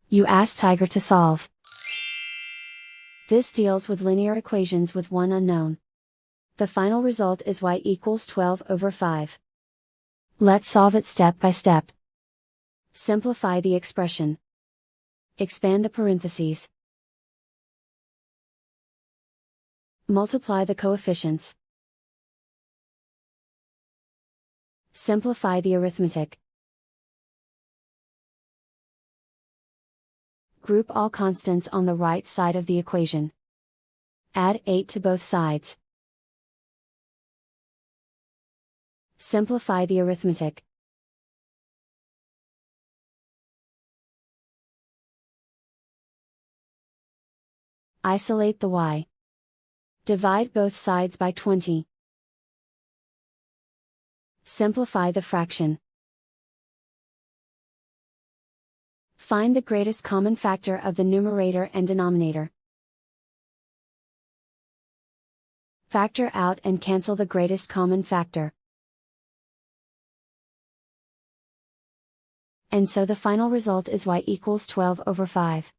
You ask Tiger to solve. This deals with linear equations with one unknown. The final result is y equals 12 over 5. Let's solve it step by step. Simplify the expression. Expand the parentheses. Multiply the coefficients. Simplify the arithmetic. Group all constants on the right side of the equation. Add 8 to both sides. Simplify the arithmetic. Isolate the y. Divide both sides by 20. Simplify the fraction. Find the greatest common factor of the numerator and denominator. Factor out and cancel the greatest common factor. And so the final result is y equals 12 over 5.